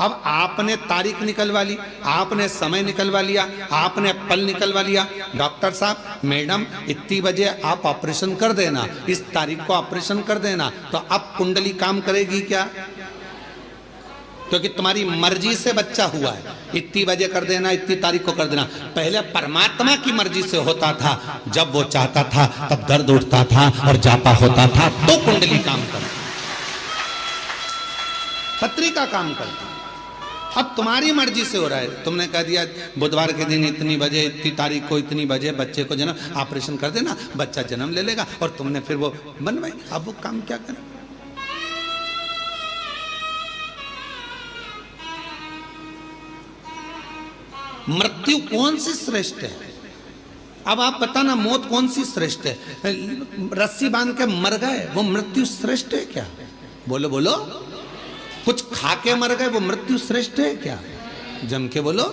अब आपने तारीख निकलवा ली, आपने समय निकलवा लिया, आपने पल निकलवा लिया। डॉक्टर साहब, मैडम, इतनी बजे आप ऑपरेशन कर देना, इस तारीख को ऑपरेशन कर देना। तो अब कुंडली काम करेगी क्या? क्योंकि तुम्हारी मर्जी से बच्चा हुआ है, इतनी बजे कर देना, इतनी तारीख को कर देना। पहले परमात्मा की मर्जी से होता था, जब वो चाहता था तब दर्द उठता था और जापा होता था, तो कुंडली काम करती, पत्रिका काम करती। अब तुम्हारी मर्जी से हो रहा है, तुमने कह दिया बुधवार के दिन इतनी बजे, इतनी तारीख को इतनी बजे बच्चे को जन्म, ऑपरेशन कर देना, बच्चा जन्म ले लेगा, और तुमने फिर वो बनवाई। अब वो काम क्या करें? मृत्यु कौन सी श्रेष्ठ है? अब आप बताना, मौत कौन सी श्रेष्ठ है? रस्सी बांध के मर गए, वो मृत्यु श्रेष्ठ है क्या? बोलो बोलो। कुछ खा के मर गए, वो मृत्यु श्रेष्ठ है क्या? जम के बोलो।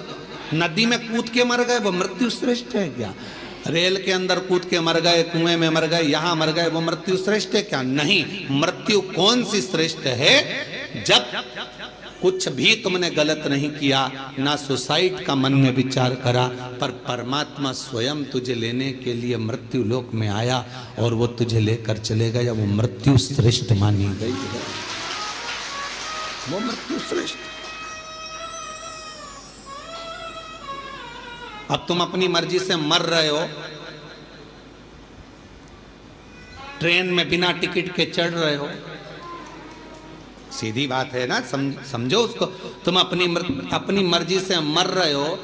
नदी में कूद के मर गए, वो मृत्यु श्रेष्ठ है क्या? रेल के अंदर कूद के मर गए, कुएं में मर गए, यहां मर गए, वो मृत्यु श्रेष्ठ है क्या? नहीं। मृत्यु कौन सी श्रेष्ठ है? जब कुछ भी तुमने गलत नहीं किया, ना सुसाइड का मन में विचार करा, पर परमात्मा स्वयं तुझे लेने के लिए मृत्यु लोक में आया और वो तुझे लेकर चले गया, वो मृत्यु श्रेष्ठ मानी गई है। वो मृत्यु श्रेष्ठ। अब तुम अपनी मर्जी से मर रहे हो, ट्रेन में बिना टिकट के चढ़ रहे हो, सीधी बात है ना, समझो उसको। तुम अपनी मर्जी से मर रहे हो,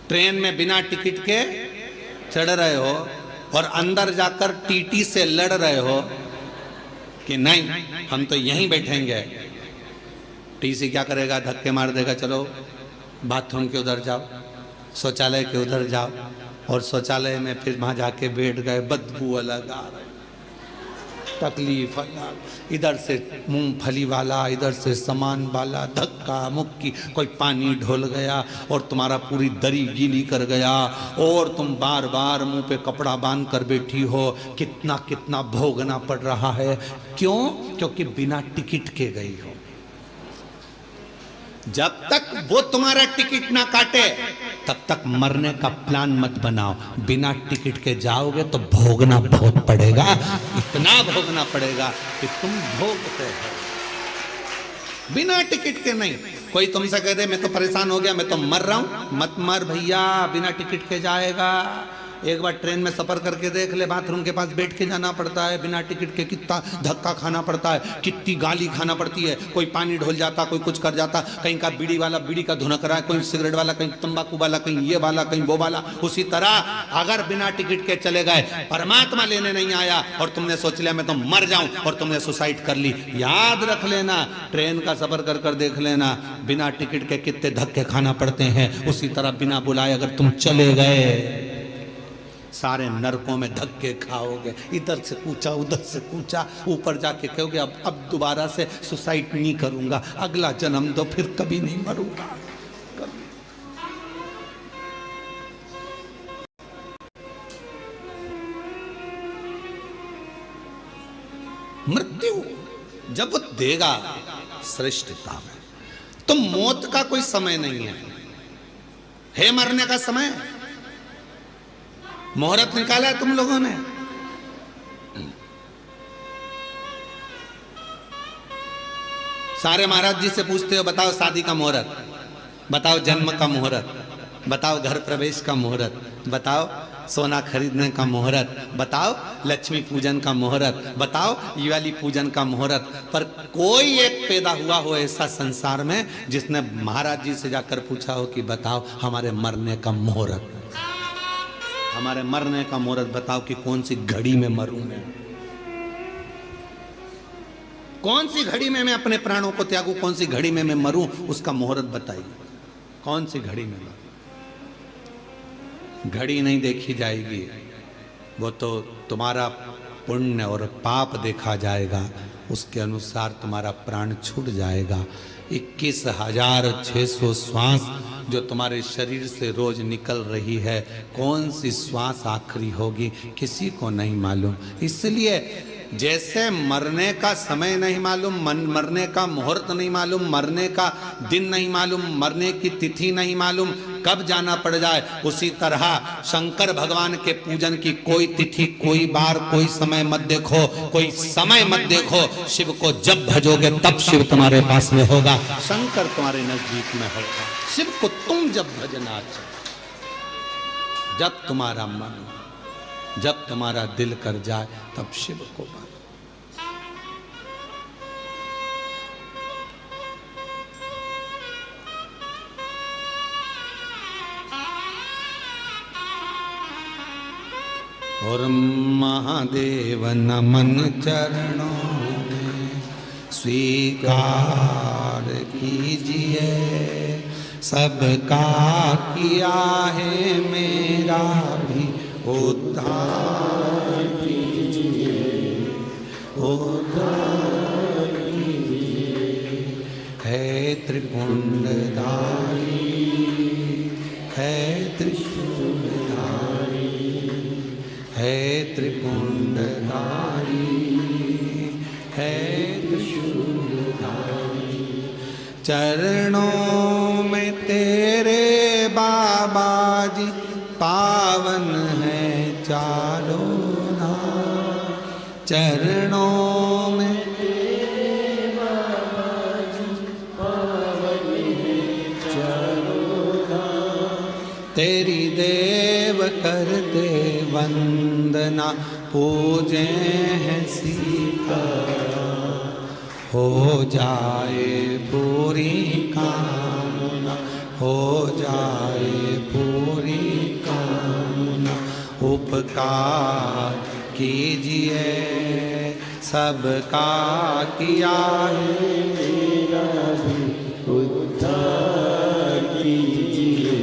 ट्रेन में बिना टिकट के चढ़ रहे हो, और अंदर जाकर टीटी से लड़ रहे हो कि नहीं हम तो यहीं बैठेंगे। टीसी क्या करेगा? धक्के मार देगा, चलो बाथरूम के उधर जाओ, शौचालय के उधर जाओ, और शौचालय में फिर वहां जाके बैठ गए, बदबू अलग आ रही, तकलीफ अलग, इधर से मूंगफली वाला, इधर से सामान वाला, धक्का मुक्की, कोई पानी ढोल गया और तुम्हारा पूरी दरी गीली कर गया, और तुम बार बार मुंह पे कपड़ा बांध कर बैठी हो। कितना कितना भोगना पड़ रहा है। क्यों? क्योंकि बिना टिकट के गई हो। जब तक वो तुम्हारा टिकट ना काटे तब तक मरने का प्लान मत बनाओ। बिना टिकट के जाओगे तो भोगना बहुत पड़ेगा, इतना भोगना पड़ेगा कि तुम भोगते हो। बिना टिकट के नहीं। कोई तुमसे कह दे मैं तो परेशान हो गया, मैं तो मर रहा हूं, मत मर भैया, बिना टिकट के जाएगा। एक बार ट्रेन में सफर करके देख ले, बाथरूम के पास बैठ के जाना पड़ता है, बिना टिकट के कितना धक्का खाना पड़ता है, कितनी गाली खाना पड़ती है। कोई पानी ढोल जाता, कोई कुछ कर जाता, कहीं का बीड़ी वाला बीड़ी का धुनक रहा है, कोई सिगरेट वाला, कहीं तंबाकू वाला, कहीं ये वाला, कहीं वो वाला। उसी तरह अगर बिना टिकट के चले गए, परमात्मा लेने नहीं आया और तुमने सोच लिया मैं तो मर जाऊं, और तुमने सुसाइड कर ली, याद रख लेना, ट्रेन का सफर कर कर देख लेना, बिना टिकट के कितने धक्के खाना पड़ते हैं। उसी तरह बिना बुलाए अगर तुम चले गए, सारे नरकों में धक्के खाओगे, इधर से कूचा, उधर से कूचा, ऊपर जाके कहोगे अब दोबारा से सुसाइड नहीं करूंगा, अगला जन्म दो, फिर कभी नहीं मरूंगा। कभी। मृत्यु जब वो देगा श्रेष्ठता में, तो मौत का कोई समय नहीं है मरने का समय। मुहूर्त निकाला है तुम लोगों ने, सारे महाराज जी से पूछते हो बताओ शादी का मुहूर्त, बताओ जन्म का मुहूर्त, बताओ घर प्रवेश का मुहूर्त, बताओ सोना खरीदने का मुहूर्त, बताओ लक्ष्मी पूजन का मुहूर्त, बताओ दिवाली पूजन का मुहूर्त। पर कोई एक पैदा हुआ हो ऐसा संसार में जिसने महाराज जी से जाकर पूछा हो कि बताओ हमारे मरने का मुहूर्त, हमारे मरने का मुहूर्त बताओ कि कौन सी घड़ी में मरूं मैं, कौन सी घड़ी में मैं अपने प्राणों को त्यागूं, कौन सी घड़ी में मैं मरूं, उसका मुहूर्त बताइए। कौन सी घड़ी में मरूं? घड़ी नहीं देखी जाएगी, वो तो तुम्हारा पुण्य और पाप देखा जाएगा, उसके अनुसार तुम्हारा प्राण छूट जाएगा। 21,600 श्वास जो तुम्हारे शरीर से रोज निकल रही है, कौन सी श्वास आखिरी होगी किसी को नहीं मालूम। इसलिए जैसे मरने का समय नहीं मालूम, मरने का मुहूर्त नहीं मालूम, मरने का दिन नहीं मालूम, मरने की तिथि नहीं मालूम, कब जाना पड़ जाए, उसी तरह शंकर भगवान के पूजन की कोई तिथि, कोई बार, कोई समय मत देखो, कोई समय मत देखो। शिव को जब भजोगे तब शिव तुम्हारे पास में होगा, शंकर तुम्हारे नजदीक में होगा। शिव को तुम जब भजना चाहो, जब तुम्हारा मन, जब तुम्हारा दिल कर जाए, तब शिव को बात। और महादेव नमन चरणों में स्वीकार कीजिए, सबका किया है मेरा भी उद्धार कीजिए, उद्धार कीजिए। है त्रिपुंडधारी, है त्रिशूलधारी, है त्रिपुंडधारी, है त्रिशूलधारी। चरणों में तेरे बाबा जी पावन है चारों धाम, चरणों में तेरे बाबा जी पावन है चारों धाम। तेरी देव करते वंदना, पूजे हैं सीता, हो जाए पूरी कामना, हो जाए पूरी कामना। उपकार कीजिए, सबका किया है मेरा भी उद्धार कीजिए,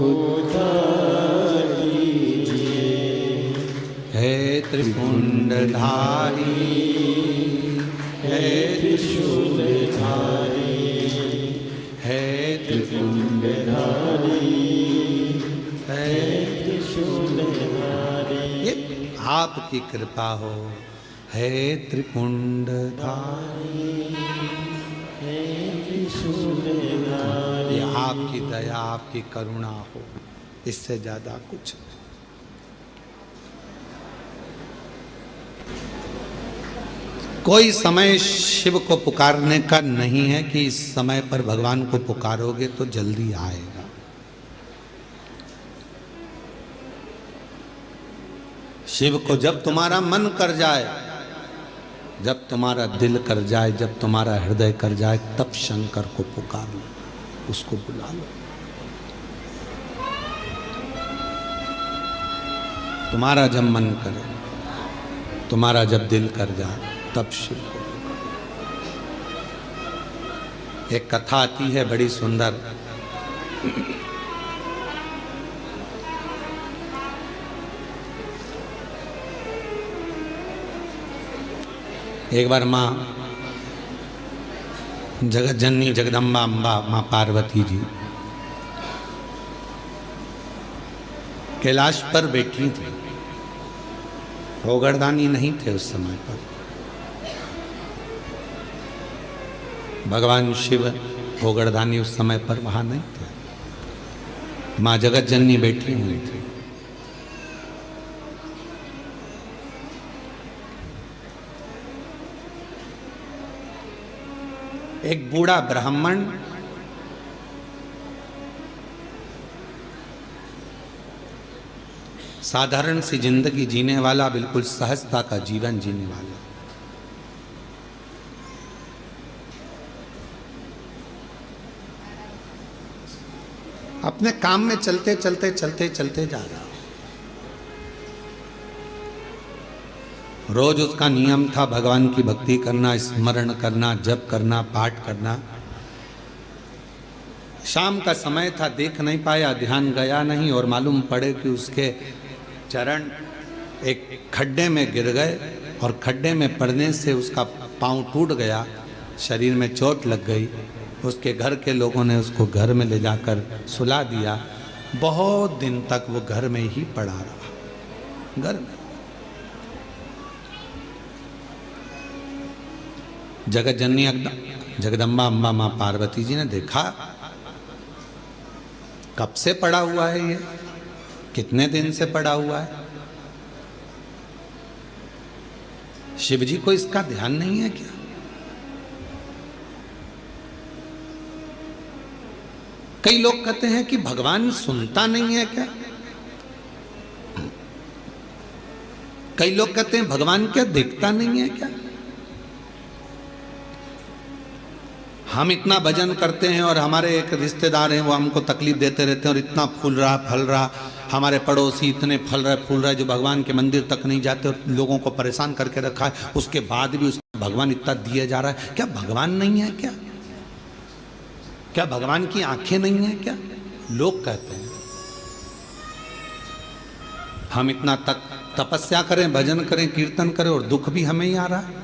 उद्धार कीजिए। है त्रिपुंडधारी, है त्रिशूलधारी, है त्रिपुंडधारी, है त्रिशूलधारी। ये आपकी कृपा हो, है त्रिपुंडधारी, है त्रिशूलधारी। ये आपकी दया, आपकी करुणा हो, इससे ज्यादा कुछ नहीं। कोई समय शिव को पुकारने का नहीं है कि इस समय पर भगवान को पुकारोगे तो जल्दी आएगा। शिव को जब तुम्हारा मन कर जाए, जब तुम्हारा दिल कर जाए, जब तुम्हारा हृदय कर जाए, तब शंकर को पुकार लो, उसको बुला लो। तुम्हारा जब मन करे, तुम्हारा जब दिल कर जाए, तब शिव को। एक कथा आती है बड़ी सुंदर। एक बार माँ जगत जननी जगदम्बा अम्बा माँ पार्वती जी कैलाश पर बैठी थी। भोगरदानी नहीं थे उस समय पर। भगवान शिव भोगरदानी उस समय पर वहां नहीं थे। माँ जगत जननी बैठी हुई थी। एक बूढ़ा ब्राह्मण साधारण सी जिंदगी जीने वाला, बिल्कुल सहजता का जीवन जीने वाला, अपने काम में चलते चलते चलते चलते जा रहा। रोज उसका नियम था भगवान की भक्ति करना, स्मरण करना, जप करना, पाठ करना। शाम का समय था, देख नहीं पाया, ध्यान गया नहीं, और मालूम पड़े कि उसके चरण एक खड्डे में गिर गए और खड्डे में पड़ने से उसका पांव टूट गया, शरीर में चोट लग गई। उसके घर के लोगों ने उसको घर में ले जाकर सुला दिया। बहुत दिन तक वो घर में ही पड़ा रहा, घर में। जगत जननी जगदम्बा अम्बा माँ पार्वती जी ने देखा कब से पड़ा हुआ है ये, कितने दिन से पड़ा हुआ है, शिव जी को इसका ध्यान नहीं है क्या? कई लोग कहते हैं कि भगवान सुनता नहीं है क्या? कई लोग कहते हैं भगवान क्या देखता नहीं है क्या? हम इतना भजन करते हैं और हमारे एक रिश्तेदार हैं वो हमको तकलीफ देते रहते हैं और इतना फूल रहा फल रहा, हमारे पड़ोसी इतने फल रहे फूल रहे जो भगवान के मंदिर तक नहीं जाते और लोगों को परेशान करके रखा है, उसके बाद भी उसको भगवान इतना दिए जा रहा है। क्या भगवान नहीं है क्या? क्या भगवान की आंखें नहीं है क्या? लोग कहते हैं। हम इतना तपस्या करें, भजन करें, कीर्तन करें और दुख भी हमें ही आ रहा है,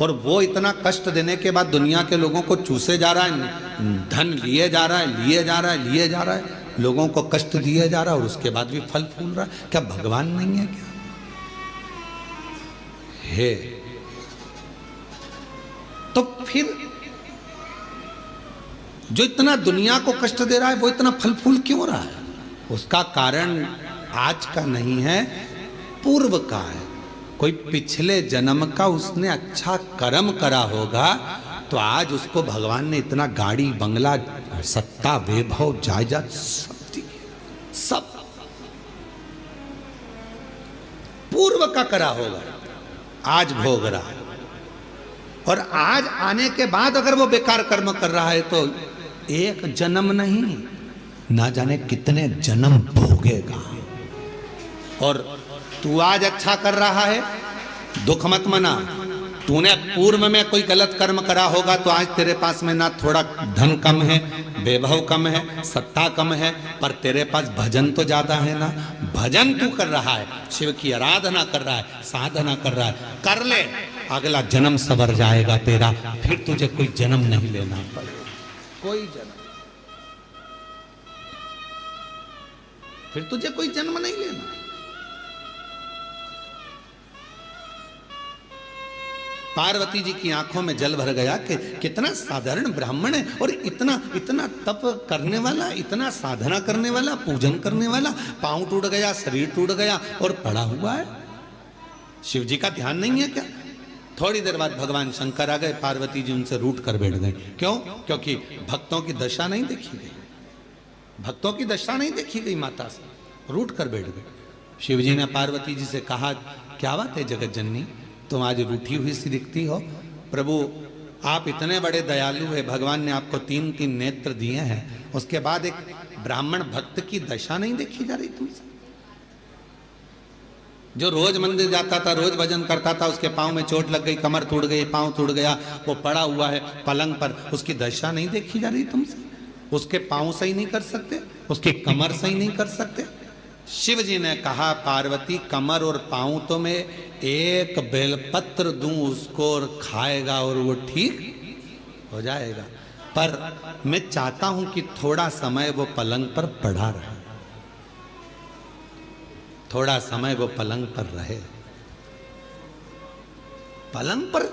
और वो इतना कष्ट देने के बाद दुनिया के लोगों को चूसे जा रहा है, धन लिए जा रहा है, लिए जा रहा है, लिए जा रहा है, लोगों को कष्ट दिए जा रहा है और उसके बाद भी फल फूल रहा है। क्या भगवान नहीं है क्या? है तो फिर जो इतना दुनिया को कष्ट दे रहा है वो इतना फल फूल क्यों रहा है? उसका कारण आज का नहीं है, पूर्व का है। कोई पिछले जन्म का उसने अच्छा कर्म करा होगा तो आज उसको भगवान ने इतना गाड़ी बंगला सत्ता वैभव जायदाद सब पूर्व का करा होगा, आज भोग रहा है। और आज आने के बाद अगर वो बेकार कर्म कर रहा है तो एक जन्म नहीं ना जाने कितने जन्म भोगेगा। और तू आज अच्छा कर रहा है, दुख मत मना। तूने पूर्व में कोई गलत कर्म करा होगा तो आज तेरे पास में ना थोड़ा धन कम है, वैभव कम है, सत्ता कम है, पर तेरे पास भजन तो ज्यादा है ना। भजन तू कर रहा है, शिव की आराधना कर रहा है, साधना कर रहा है, कर ले, अगला जन्म सवर जाएगा तेरा। फिर तुझे कोई जन्म नहीं लेना पड़ेगा, कोई जन्म, फिर तुझे कोई जन्म नहीं लेना। पार्वती जी की आंखों में जल भर गया कि कितना साधारण ब्राह्मण है और इतना इतना तप करने वाला, इतना साधना करने वाला, पूजन करने वाला, पांव टूट गया, शरीर टूट गया और पड़ा हुआ है। शिव जी का ध्यान नहीं है क्या? थोड़ी देर बाद भगवान शंकर आ गए, पार्वती जी उनसे रूठ कर बैठ गए। क्यों? क्योंकि भक्तों की दशा नहीं देखी गई, भक्तों की दशा नहीं देखी गई, माता से रूठ कर बैठ गए। शिव जी ने पार्वती जी से कहा, क्या बात है जगत जननी, तुम आज रूठी हुई सी दिखती हो। प्रभु आप इतने बड़े दयालु है, भगवान ने आपको 3-3 नेत्र दिए हैं, उसके बाद एक ब्राह्मण भक्त की दशा नहीं देखी जा रही तुमसे? जो रोज मंदिर जाता था, रोज भजन करता था, उसके पांव में चोट लग गई, कमर टूट गई, पांव टूट गया, वो पड़ा हुआ है पलंग पर, उसकी दशा नहीं देखी जा रही तुमसे? उसके पांव सही नहीं कर सकते, उसकी कमर सही नहीं कर सकते? शिव जी ने कहा, पार्वती कमर और पांव तो मैं एक बेलपत्र दूं उसको और खाएगा और वो ठीक हो जाएगा, पर मैं चाहता हूं कि थोड़ा समय वो पलंग पर पड़ा रहे, थोड़ा समय वो पलंग पर रहे, पलंग पर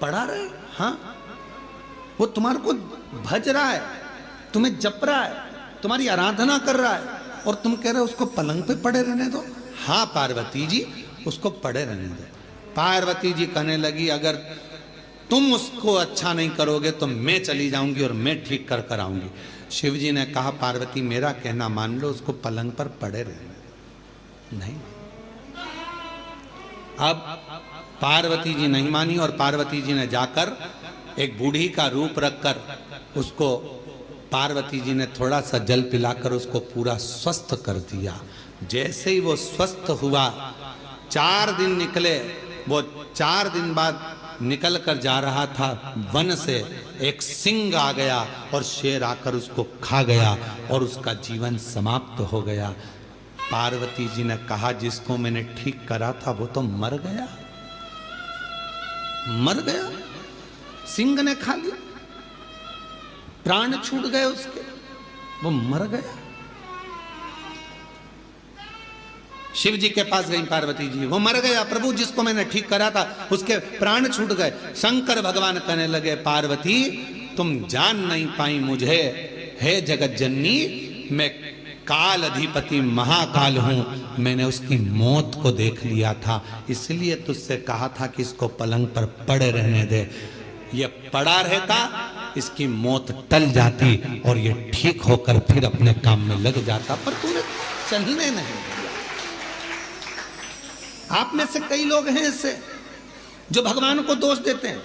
पड़ा रहे। हाँ, वो तुम्हारे को भज रहा है, तुम्हें जप रहा है, तुम्हारी आराधना कर रहा है और तुम कह रहे हो उसको पलंग पे पड़े रहने दो। हाँ पार्वती जी, उसको पड़े रहने दो। पार्वती जी कहने लगी, अगर तुम उसको अच्छा नहीं करोगे तो मैं चली जाऊंगी और मैं ठीक कर कर आऊंगी। शिव जी ने कहा, पार्वती मेरा कहना मान लो, उसको पलंग पर पड़े रहने। नहीं, अब पार्वती जी नहीं मानी और पार्वती जी ने जाकर एक बूढ़ी का रूप रखकर उसको, पार्वती जी ने थोड़ा सा जल पिलाकर उसको पूरा स्वस्थ कर दिया। जैसे ही वो स्वस्थ हुआ, 4 दिन निकले, वो 4 दिन बाद निकल कर जा रहा था, वन से एक सिंह आ गया और शेर आकर उसको खा गया और उसका जीवन समाप्त हो गया। पार्वती जी ने कहा, जिसको मैंने ठीक करा था वो तो मर गया, मर गया, सिंह ने खा लिया, प्राण छूट गए उसके, वो मर गया। शिव जी के पास गई पार्वती जी, वो मर गया प्रभु जिसको मैंने ठीक करा था उसके प्राण छूट गए। शंकर भगवान कहने लगे पार्वती तुम जान नहीं पाई मुझे, हे जगत जननी मैं काल अधिपति महाकाल हूं, मैंने उसकी मौत को देख लिया था, इसलिए तुझसे कहा था कि इसको पलंग पर पड़े रहने दे। ये पड़ा रहता इसकी मौत टल जाती और ये ठीक होकर फिर अपने काम में लग जाता, पर तूने चलने नहीं दिया। आप में से कई लोग हैं ऐसे जो भगवान को दोष देते हैं,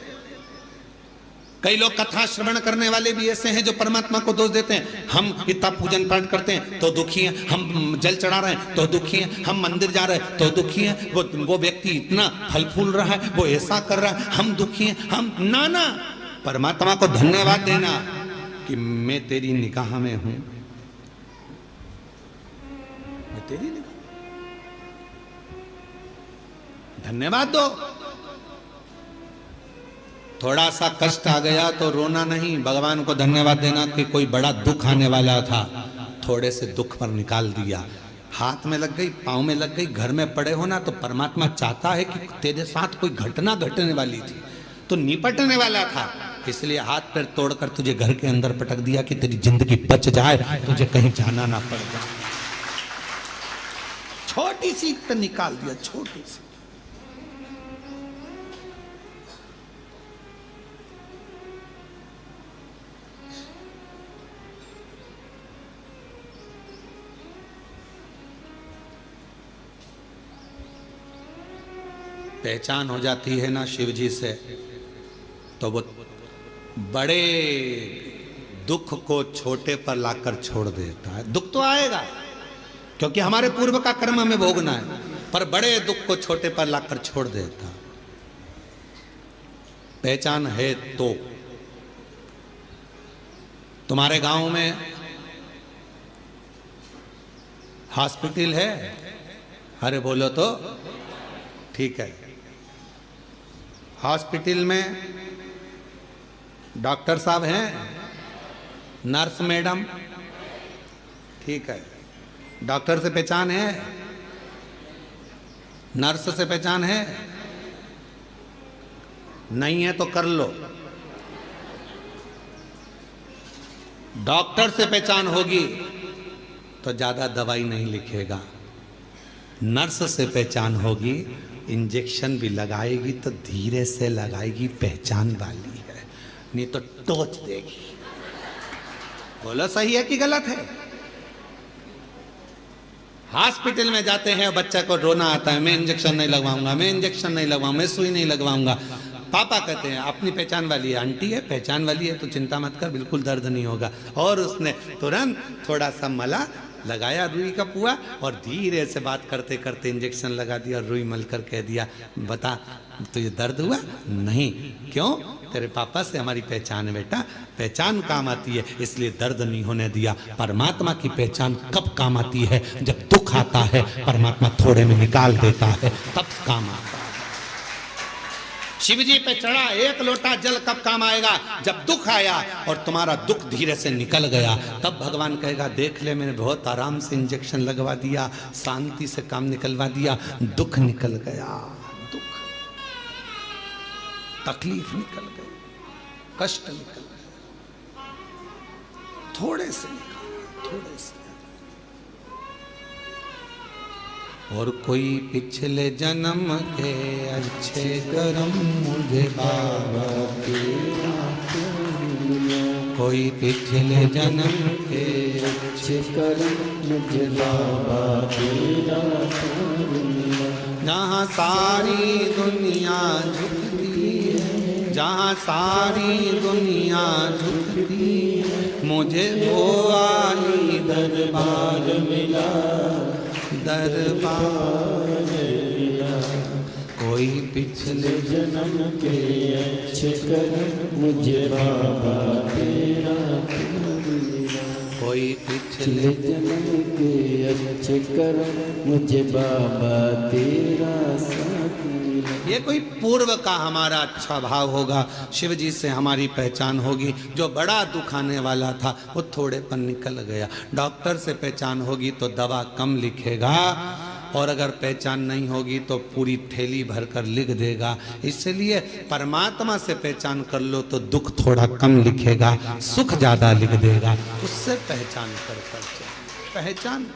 कई लोग कथा श्रवण करने वाले भी ऐसे हैं जो परमात्मा को दोष देते हैं। हम इतना पूजन पाठ करते हैं तो दुखी हैं, हम जल चढ़ा रहे हैं तो दुखी हैं, हम मंदिर जा रहे हैं तो दुखी हैं, वो व्यक्ति इतना फल फूल रहा है, वो ऐसा कर रहा है, हम दुखी हैं। हम नाना परमात्मा को धन्यवाद देना कि मैं तेरी निगाह में हूं, मैं तेरी निगाह, धन्यवाद दो। थोड़ा सा कष्ट आ गया तो रोना नहीं, भगवान को धन्यवाद देना कि कोई बड़ा दुख आने वाला था, थोड़े से दुख पर निकाल दिया। हाथ में लग गई, पांव में लग गई, घर में पड़े हो ना, तो परमात्मा चाहता है कि तेरे साथ कोई घटना घटने वाली थी तो निपटने वाला था, इसलिए हाथ पैर तोड़कर तुझे घर के अंदर पटक दिया कि तेरी जिंदगी बच जाए, तुझे कहीं जाना ना पड़ जाए। छोटी सी तो निकाल दिया, छोटी सी। पहचान हो जाती है ना शिव जी से, तो वो बड़े दुख को छोटे पर लाकर छोड़ देता है। दुख तो आएगा क्योंकि हमारे पूर्व का कर्म हमें भोगना है, पर बड़े दुख को छोटे पर लाकर छोड़ देता। पहचान है तो तुम्हारे गांव में हॉस्पिटल है? अरे बोलो तो ठीक है। हॉस्पिटल में डॉक्टर साहब हैं, नर्स मैडम, ठीक है। डॉक्टर से पहचान है, नर्स से पहचान है, नहीं है तो कर लो। डॉक्टर से पहचान होगी तो ज्यादा दवाई नहीं लिखेगा, नर्स से पहचान होगी इंजेक्शन भी लगाएगी तो धीरे से लगाएगी, पहचान वाली है, नहीं तो टोच देगी। बोलो सही है कि गलत है? हॉस्पिटल में जाते हैं, बच्चा को रोना आता है, मैं इंजेक्शन नहीं लगवाऊंगा, मैं इंजेक्शन नहीं लगवाऊंगा, मैं सुई नहीं लगवाऊंगा। पापा कहते हैं अपनी पहचान वाली है, आंटी है पहचान वाली है तो चिंता मत कर, बिल्कुल दर्द नहीं होगा। और उसने तुरंत थोड़ा सा मला लगाया रुई का पुआ और धीरे से बात करते करते इंजेक्शन लगा दिया और रुई मल कर कह दिया बता तुझे दर्द हुआ? नहीं। क्यों? तेरे पापा से हमारी पहचान है बेटा, पहचान काम आती है इसलिए दर्द नहीं होने दिया। परमात्मा की पहचान कब काम आती है? जब दुख आता है, परमात्मा थोड़े में निकाल देता है, तब काम आता है। शिव जी पे चढ़ा एक लोटा जल कब काम आएगा? जब दुख आया और तुम्हारा दुख धीरे से निकल गया, तब भगवान कहेगा देख ले मैंने बहुत आराम से इंजेक्शन लगवा दिया, शांति से काम निकलवा दिया, दुख निकल गया, दुख तकलीफ निकल गई, कष्ट निकल गया, थोड़े से निकल, थोड़े से। और कोई पिछले जन्म के अच्छे कर्म मुझे बाबा तेरा, कोई पिछले जन्म के अच्छे कर्म मुझे बाबा तेरा, जहाँ सारी दुनिया झुकती है, जहाँ सारी दुनिया झुकती है, मुझे वो आली दरबार मिला, दरबार मिला। कोई पिछले जन्म के अच्छे कर्म मुझे बाबा तेरा मिला, कोई पिछले जन्म के अच्छे कर्म मुझे बाबा तेरा साथ मिला। ये कोई पूर्व का हमारा अच्छा भाव होगा, शिव जी से हमारी पहचान होगी। जो बड़ा दुख आने वाला था वो थोड़े पर निकल गया। डॉक्टर से पहचान होगी तो दवा कम लिखेगा, और अगर पहचान नहीं होगी तो पूरी थैली भरकर लिख देगा। इसलिए परमात्मा से पहचान कर लो तो दुख थोड़ा कम लिखेगा, सुख ज्यादा लिख देगा। उससे पहचान कर पहचान।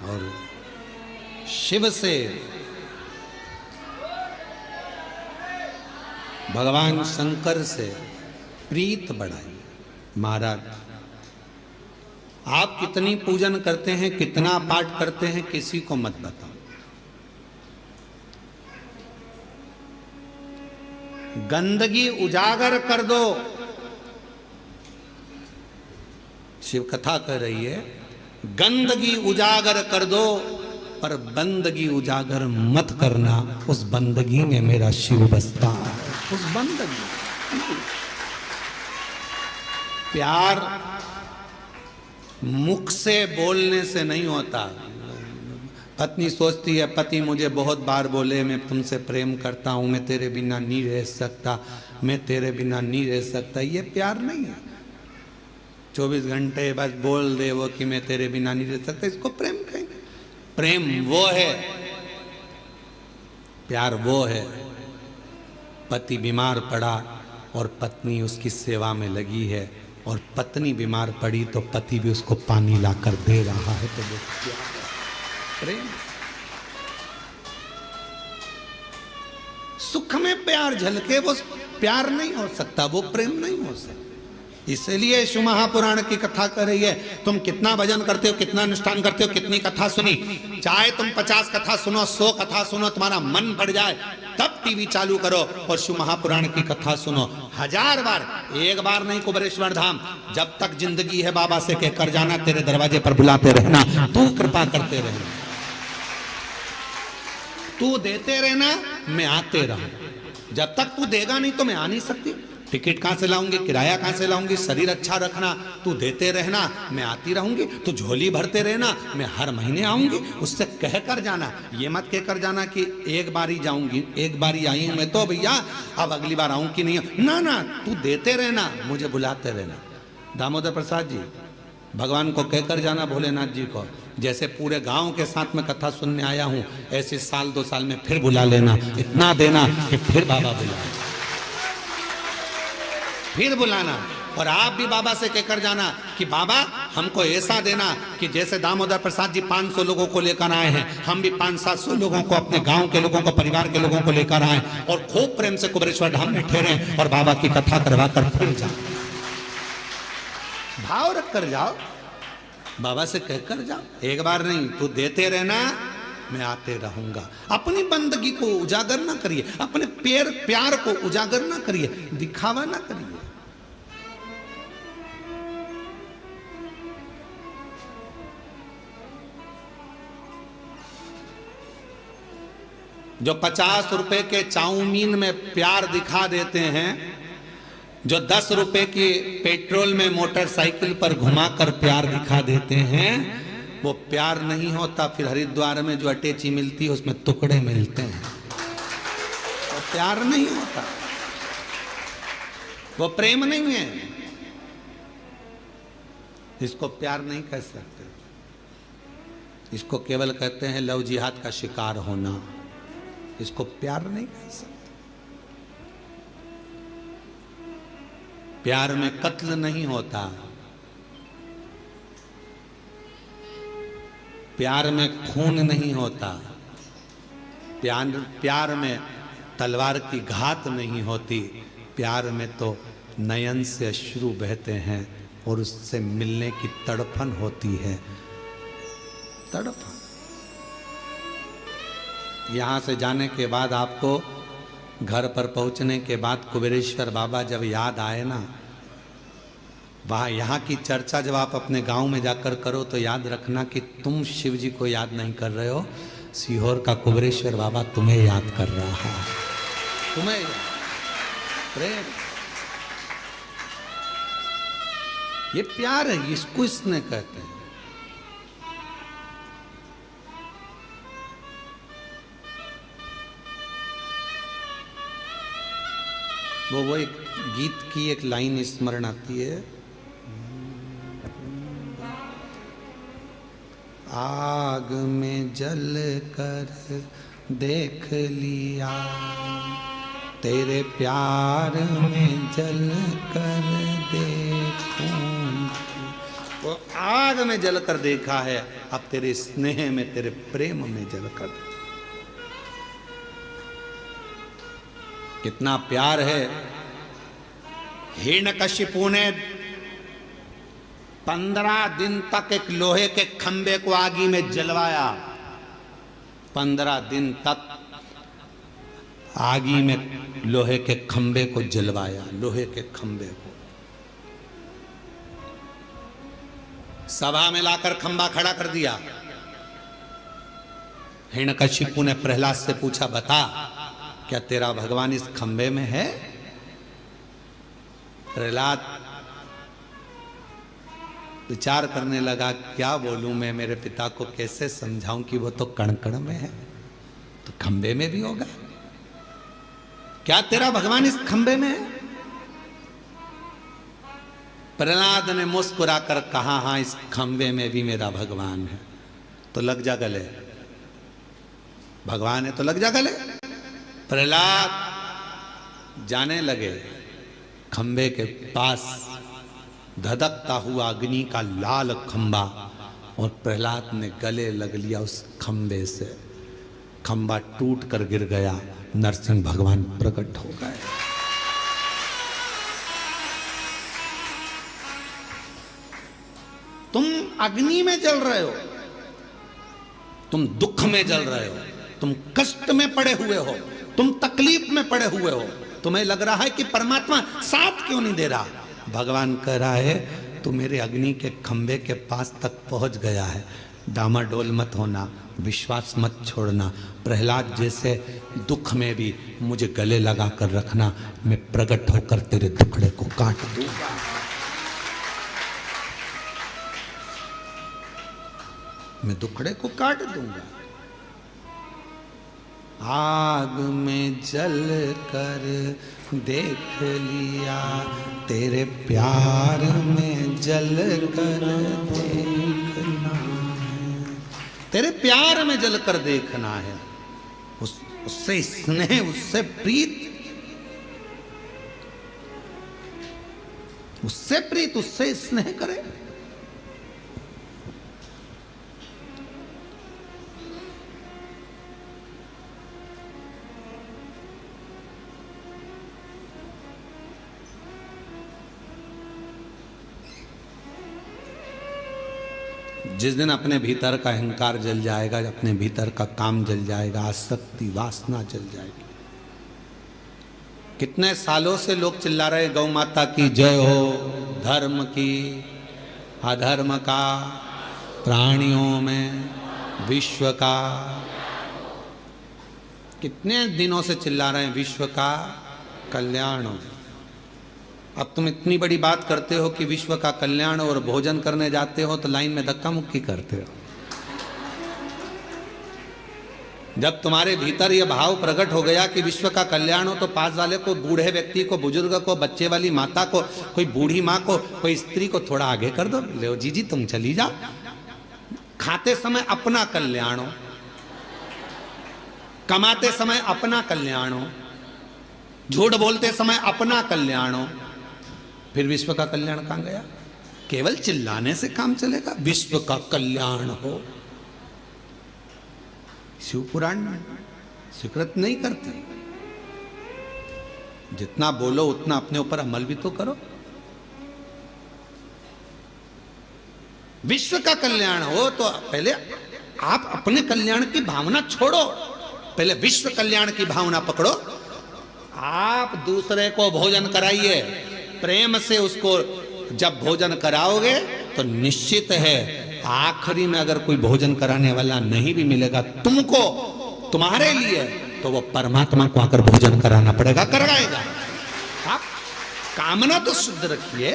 और शिव से भगवान शंकर से प्रीत बढ़ाई। महाराज आप कितनी पूजन करते हैं, कितना पाठ करते हैं, किसी को मत बताओ। गंदगी उजागर कर दो। शिव कथा कर रही है, गंदगी उजागर कर दो पर बंदगी उजागर मत करना। उस बंदगी में मेरा शिव बसता है। उस बंदगी, प्यार मुख से बोलने से नहीं होता। पत्नी सोचती है पति मुझे बहुत बार बोले मैं तुमसे प्रेम करता हूं, मैं तेरे बिना नहीं रह सकता, मैं तेरे बिना नहीं रह सकता। ये प्यार नहीं है। 24 घंटे बस बोल दे वो कि मैं तेरे बिना नहीं रह सकता, इसको प्रेम कहेंगे? प्रेम वो है, प्यार वो है। पति बीमार पड़ा और पत्नी उसकी सेवा में लगी है, और पत्नी बीमार पड़ी तो पति भी उसको पानी लाकर दे रहा है, तो वो प्यार है, प्रेम। सुख में प्यार झलके वो प्यार नहीं हो सकता, वो प्रेम नहीं हो सकता। इसलिए शिव महापुराण की कथा कर रही है। तुम कितना भजन करते हो, कितना अनुष्ठान करते हो, कितनी कथा सुनी, चाहे तुम 50 कथा सुनो, 100 कथा सुनो, तुम्हारा मन बढ़ जाए तब टीवी चालू करो और शिव महापुराण की कथा सुनो 1000 बार। एक बार नहीं, कुबेरेश्वर धाम जब तक जिंदगी है बाबा से कहकर जाना, तेरे दरवाजे पर बुलाते रहना, तू कृपा करते रहना, तू देते रहना, मैं आते रहूं। जब तक तू देगा नहीं तो मैं आ नहीं सकती। टिकट कहां से लाऊंगी, किराया कहां से लाऊंगी, शरीर अच्छा रखना, तू देते रहना, मैं आती रहूंगी। तू झोली भरते रहना, मैं हर महीने आऊंगी। उससे कहकर जाना, ये मत कहकर जाना कि एक बार ही जाऊंगी, एक बार ही आई हूं मैं तो भैया अब अगली बार आऊं कि नहीं। ना ना, तू देते रहना, मुझे बुलाते रहना। दामोदर प्रसाद जी भगवान को कहकर जाना, भोलेनाथ जी को, जैसे पूरे गांव के साथ में कथा सुनने आया हूं, ऐसे 1-2 साल में फिर बुला लेना। इतना देना कि फिर बाबा बुलाए, फिर बुलाना। और आप भी बाबा से कहकर जाना कि बाबा हमको ऐसा देना कि जैसे दामोदर प्रसाद जी 500 लोगों को लेकर आए हैं, हम भी 500-700 लोगों को, अपने गांव के लोगों को, परिवार के लोगों को लेकर आए और खूब प्रेम से कुबेरेश्वर धाम में ठहरे और बाबा की कथा करवा कर फिर जाओ। भाव रख कर जाओ, बाबा से कहकर जाओ। एक बार नहीं, तू देते रहना, मैं आते रहूंगा। अपनी बंदगी को उजागर ना करिए, अपने प्यार को उजागर ना करिए, दिखावा ना करिए। जो 50 रुपए के चाउमीन में प्यार दिखा देते हैं, जो 10 रुपए की पेट्रोल में मोटरसाइकिल पर घुमाकर प्यार दिखा देते हैं, वो प्यार नहीं होता। फिर हरिद्वार में जो अटैची मिलती है उसमें टुकड़े मिलते हैं, वो प्यार नहीं होता, वो प्रेम नहीं है। इसको प्यार नहीं कह सकते, इसको केवल कहते हैं लव जिहाद का शिकार होना। इसको प्यार नहीं कह सकते। प्यार में कत्ल नहीं होता, प्यार में खून नहीं होता, प्यार में तलवार की घात नहीं होती। प्यार में तो नयन से अश्रु बहते हैं और उससे मिलने की तड़पन होती है, तड़पन। यहाँ से जाने के बाद आपको घर पर पहुँचने के बाद कुबेरेश्वर बाबा जब याद आए ना, वहाँ यहाँ की चर्चा जब आप अपने गांव में जाकर करो तो याद रखना कि तुम शिव जी को याद नहीं कर रहे हो, सीहोर का कुबेरेश्वर बाबा तुम्हें याद कर रहा है, तुम्हें प्रेम। ये प्यार है, इसको स्नेह कहते हैं। वो एक गीत की एक लाइन स्मरण आती है, आग में जल कर देख लिया, तेरे प्यार में जल कर देखूं। वो आग में जल कर देखा है, अब तेरे स्नेह में, तेरे प्रेम में जल कर। कितना प्यार है। हिरण्यकशिपु ने 15 दिन तक एक लोहे के खंबे को आगी में जलवाया। 15 दिन तक आगी में लोहे के खंबे को जलवाया, लोहे के खंबे को। सभा में लाकर खंबा खड़ा कर दिया। हिरण्यकशिपु ने प्रहलाद से पूछा, बता क्या तेरा भगवान इस खंबे में है? प्रहलाद विचार करने लगा, क्या बोलूं मैं, मेरे पिता को कैसे समझाऊं कि वो तो कण कण में है, तो खंबे में भी होगा। क्या तेरा भगवान इस खंबे में है? प्रहलाद ने मुस्कुराकर कहा, हाँ इस खंबे में भी मेरा भगवान है। तो लग जा गले, भगवान है तो लग जा गले। प्रहलाद जाने लगे। खंबे के पास धधकता हुआ अग्नि का लाल खंबा, और प्रहलाद ने गले लग लिया उस खंबे से। खंबा टूट कर गिर गया, नरसिंह भगवान प्रकट हो गए। तुम अग्नि में जल रहे हो, तुम दुख में जल रहे हो, तुम कष्ट में पड़े हुए हो, तुम तकलीफ में पड़े हुए हो। तुम्हें लग रहा है कि परमात्मा साथ क्यों नहीं दे रहा? भगवान कह रहा है तू मेरे अग्नि के खंबे के पास तक पहुंच गया है, डामाडोल मत होना, विश्वास मत छोड़ना। प्रहलाद जैसे दुख में भी मुझे गले लगा कर रखना, मैं प्रकट होकर तेरे दुखड़े को काट दूंगा। मैं दुखड़े को काट दूंगा। आग में जल कर देख लिया, तेरे प्यार में जल कर देखना है। तेरे प्यार में जल कर देखना है। उससे स्नेह, उससे प्रीत, उससे प्रीत, उससे स्नेह करे। जिस दिन अपने भीतर का अहंकार जल जाएगा, अपने भीतर का काम जल जाएगा, आसक्ति वासना जल जाएगी। कितने सालों से लोग चिल्ला रहे गौ माता की जय हो, धर्म की, अधर्म का, प्राणियों में, विश्व का। कितने दिनों से चिल्ला रहे हैं विश्व का कल्याण हो। अब तुम इतनी बड़ी बात करते हो कि विश्व का कल्याण, और भोजन करने जाते हो तो लाइन में धक्का मुक्की करते हो। जब तुम्हारे भीतर यह भाव प्रकट हो गया कि विश्व का कल्याण हो, तो पास वाले को, बूढ़े व्यक्ति को, बुजुर्ग को, बच्चे वाली माता को, कोई बूढ़ी माँ को, कोई स्त्री को थोड़ा आगे कर दो। ले जी तुम चली जाओ। खाते समय अपना कल्याण हो, कमाते समय अपना कल्याण हो, झूठ बोलते समय अपना कल्याण हो, फिर विश्व का कल्याण कहां गया? केवल चिल्लाने से काम चलेगा? विश्व का कल्याण हो। शिव पुराण स्वीकृत नहीं करते। जितना बोलो उतना अपने ऊपर अमल भी तो करो। विश्व का कल्याण हो तो पहले आप अपने कल्याण की भावना छोड़ो, पहले विश्व कल्याण की भावना पकड़ो। आप दूसरे को भोजन कराइए, प्रेम से उसको जब भोजन कराओगे तो निश्चित है आखिरी में अगर कोई भोजन कराने वाला नहीं भी मिलेगा तुमको, तुम्हारे लिए, तो वो परमात्मा को आकर भोजन कराना पड़ेगा, कराएगा। आप कामना तो शुद्ध रखिए।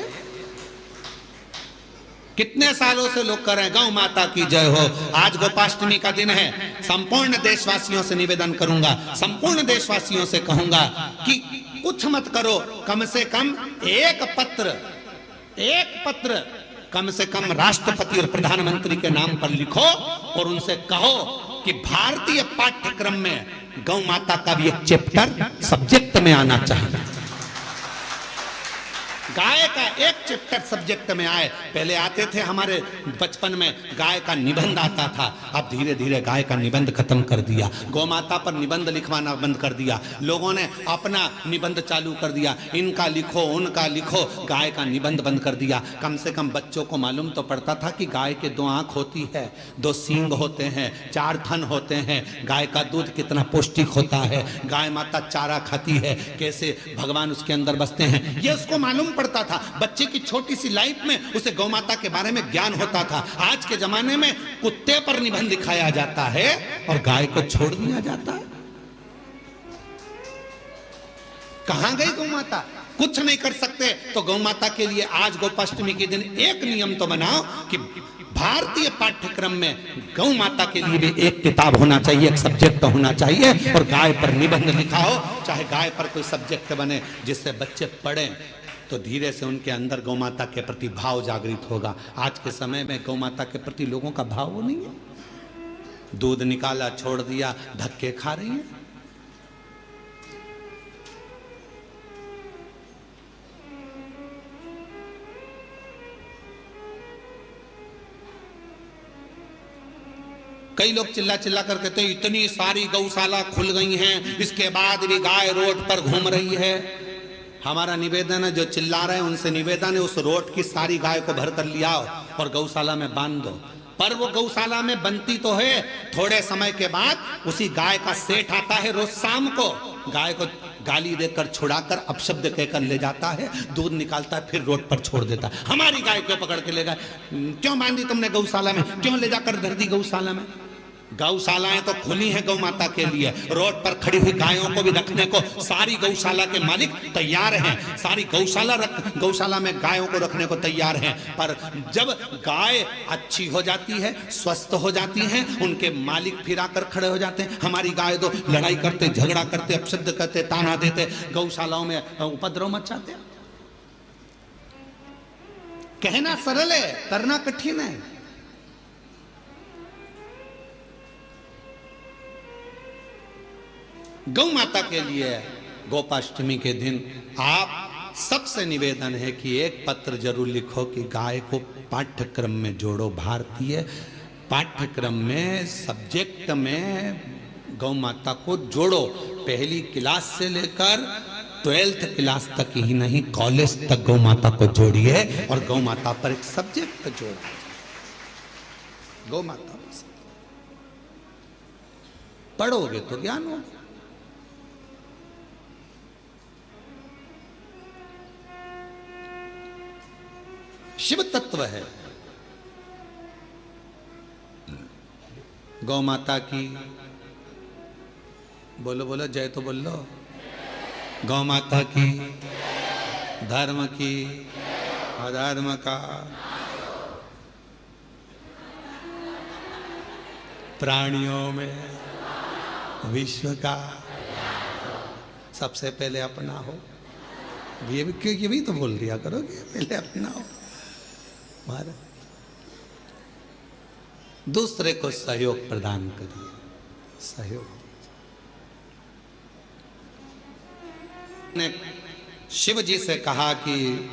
कितने सालों से लोग कर रहे हैं। गौ माता की जय हो। आज गोपाष्टमी का दिन है। संपूर्ण देशवासियों से निवेदन करूंगा, संपूर्ण देशवासियों से कहूंगा कि कुछ मत करो, कम से कम एक पत्र कम से कम राष्ट्रपति और प्रधानमंत्री के नाम पर लिखो और उनसे कहो कि भारतीय पाठ्यक्रम में गौ माता का भी एक चैप्टर सब्जेक्ट में आना चाहिए। गाय का एक चैप्टर सब्जेक्ट में आए। पहले आते थे हमारे बचपन में गाय का निबंध आता था, अब धीरे धीरे गाय का निबंध खत्म कर दिया। गौ माता पर निबंध लिखवाना बंद कर दिया। लोगों ने अपना निबंध चालू कर दिया, इनका लिखो उनका लिखो, गाय का निबंध बंद कर दिया। कम से कम बच्चों को मालूम तो पड़ता था कि गाय के 2 आंख होती है, 2 सींग होते हैं, 4 थन होते हैं, गाय का दूध कितना पौष्टिक होता है, गाय माता चारा खाती है, कैसे भगवान उसके अंदर बसते हैं, ये उसको मालूम पड़ता था। बच्चे की छोटी सी लाइफ में उसे गौ माता के बारे में ज्ञान होता था। आज के जमाने में कुत्ते पर निबंध लिखाया जाता है और गाय को छोड़ दिया जाता है। कहां गई गौ माता? कुछ नहीं कर सकते। तो गौ माता के लिए आज गोपाष्टमी के दिन एक नियम तो बनाओ कि भारतीय पाठ्यक्रम में गौ माता के लिए भी एक किताब होना चाहिए, एक सब्जेक्ट होना चाहिए और गाय पर निबंध लिखा हो। चाहे गाय पर कोई सब्जेक्ट बने जिससे बच्चे पढ़ें, तो धीरे से उनके अंदर गौ माता के प्रति भाव जागृत होगा। आज के समय में गौ माता के प्रति लोगों का भाव वो नहीं है। दूध निकाला, छोड़ दिया, धक्के खा रही है। कई लोग चिल्ला चिल्ला कर कहते हैं इतनी सारी गौशाला खुल गई हैं, इसके बाद भी गाय रोड पर घूम रही है। हमारा निवेदन है, जो चिल्ला रहे हैं उनसे निवेदन है, उस रोड की सारी गाय को भर कर लिया और गौशाला में बांध दो। पर वो गौशाला में बनती तो है, थोड़े समय के बाद उसी गाय का सेठ आता है, रोज शाम को गाय को गाली देकर छुड़ाकर अपशब्द कहकर ले जाता है, दूध निकालता है, फिर रोड पर छोड़ देता है। हमारी गाय क्यों पकड़ के ले गए? क्यों बांधी तुमने गौशाला में? क्यों ले जाकर धर दी गौशाला में? गौशालाएं तो खुली हैं गौ माता के लिए। रोड पर खड़ी हुई गायों को भी रखने को सारी गौशाला के मालिक तैयार हैं। सारी गौशाला में गायों को रखने को तैयार हैं। पर जब गाय अच्छी हो जाती है, स्वस्थ हो जाती हैं, उनके मालिक फिर आकर खड़े हो जाते हैं। हमारी गाय तो लड़ाई करते, झगड़ा करते, अपशब्द करते, ताना देते, गौशालाओं में उपद्रव मचाते। कहना सरल है, करना कठिन है। गौ माता के लिए गोपाष्टमी के दिन आप सबसे निवेदन है कि एक पत्र जरूर लिखो कि गाय को पाठ्यक्रम में जोड़ो। भारतीय पाठ्यक्रम में सब्जेक्ट में गौ माता को जोड़ो। पहली क्लास से लेकर 12th क्लास तक ही नहीं, कॉलेज तक गौ माता को जोड़िए और गौ माता पर एक सब्जेक्ट जोड़ो। गौ माता पढ़ोगे तो ज्ञान होगा। शिव तत्व है। गौ माता की बोलो बोलो जय तो बोल लो। गौ माता की, धर्म की, अधर्म का, प्राणियों में, विश्व का, सबसे पहले अपना हो। ये भी तो बोल दिया करोगे, पहले अपना हो। भारत दूसरे को सहयोग प्रदान करिए। सहयोग ने शिव जी से कहा कि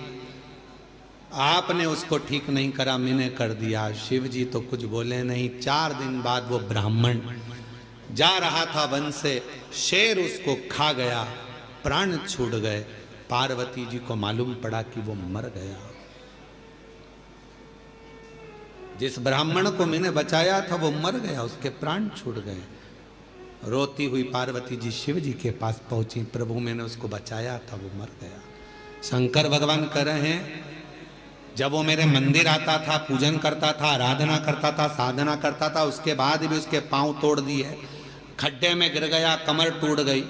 आपने उसको ठीक नहीं करा, मैंने कर दिया। शिव जी तो कुछ बोले नहीं। 4 दिन बाद वो ब्राह्मण जा रहा था वन से, शेर उसको खा गया, प्राण छूट गए। पार्वती जी को मालूम पड़ा कि वो मर गया। जिस ब्राह्मण को मैंने बचाया था वो मर गया, उसके प्राण छूट गए। रोती हुई पार्वती जी शिव जी के पास पहुंची, प्रभु मैंने उसको बचाया था, वो मर गया। शंकर भगवान कह रहे हैं जब वो मेरे मंदिर आता था, पूजन करता था, आराधना करता था, साधना करता था, उसके बाद भी उसके पांव तोड़ दिए, खड्डे में गिर गया, कमर टूट गई।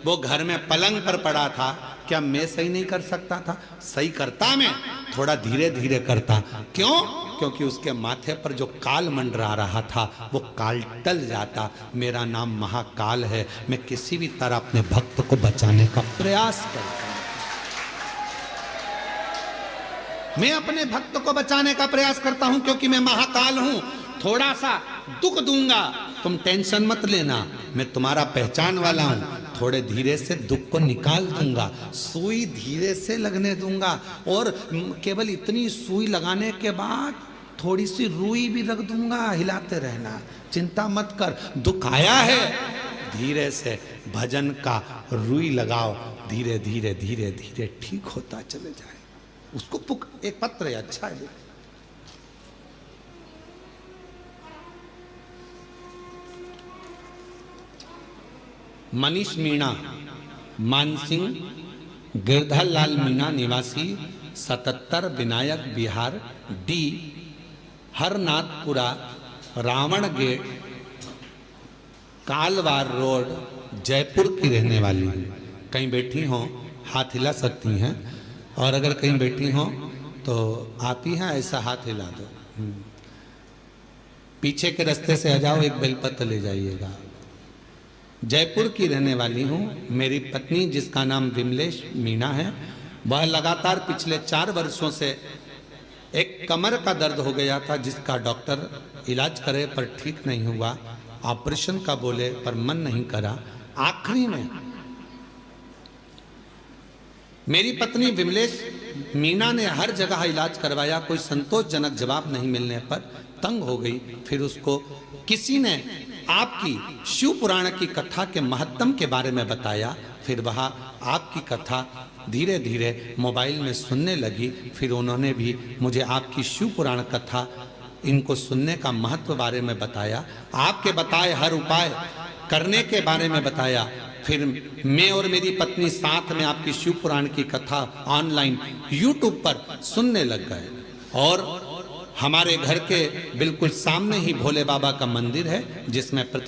वो घर में पलंग पर पड़ा था, क्या मैं सही नहीं कर सकता था? सही करता, मैं थोड़ा धीरे धीरे करता। क्यों? क्योंकि उसके माथे पर जो काल मंडरा रहा था वो काल टल जाता। मेरा नाम महाकाल है, मैं किसी भी तरह अपने भक्त को बचाने का प्रयास करता हूं। मैं अपने भक्त को बचाने का प्रयास करता हूं क्योंकि मैं महाकाल हूं। थोड़ा सा दुख दूंगा, तुम टेंशन मत लेना, मैं तुम्हारा पहचान वाला हूं। थोड़े धीरे से दुख को निकाल दूंगा, सुई धीरे से लगने दूंगा, और केवल इतनी सुई लगाने के बाद थोड़ी सी रुई भी रख दूंगा, हिलाते रहना, चिंता मत कर। दुख आया है, धीरे से भजन का रुई लगाओ, धीरे धीरे धीरे धीरे ठीक होता चले जाए। उसको एक पत्र है, अच्छा है। मनीष मीणा, मानसिंह, गिरधर लाल मीणा निवासी 77 Vinayak Bihar, D Harnathpura, Ravan gate, Kalwar road, Jaipur की रहने वाली है। कहीं बैठी हो हाथ हिला सकती हैं, और अगर कहीं बैठी हो तो आप ही हैं, ऐसा हाथ हिला दो। पीछे के रास्ते से आ जाओ, एक बेलपत्र ले जाइएगा। जयपुर की रहने वाली हूँ। मेरी पत्नी जिसका नाम विमलेश मीणा है, वह लगातार पिछले 4 वर्षों से एक कमर का दर्द हो गया था, जिसका डॉक्टर इलाज करे पर ठीक नहीं हुआ, ऑपरेशन का बोले पर मन नहीं करा। आखिरी में मेरी पत्नी विमलेश मीणा ने हर जगह इलाज करवाया, कोई संतोषजनक जवाब नहीं मिलने पर तंग हो गई। फिर उसको किसी ने आपकी शिव पुराण की कथा के महत्तम के बारे में बताया। फिर वह आपकी कथा धीरे धीरे मोबाइल में सुनने लगी। फिर उन्होंने भी मुझे आपकी शिव पुराण कथा इनको सुनने का महत्व बारे में बताया, आपके बताए हर उपाय करने के बारे में बताया। फिर मैं और मेरी पत्नी साथ में आपकी शिव पुराण की कथा ऑनलाइन YouTube पर सुनने लग गए। और हमारे घर के बिल्कुल सामने ही भोले बाबा का मंदिर है, जिसमें प्रति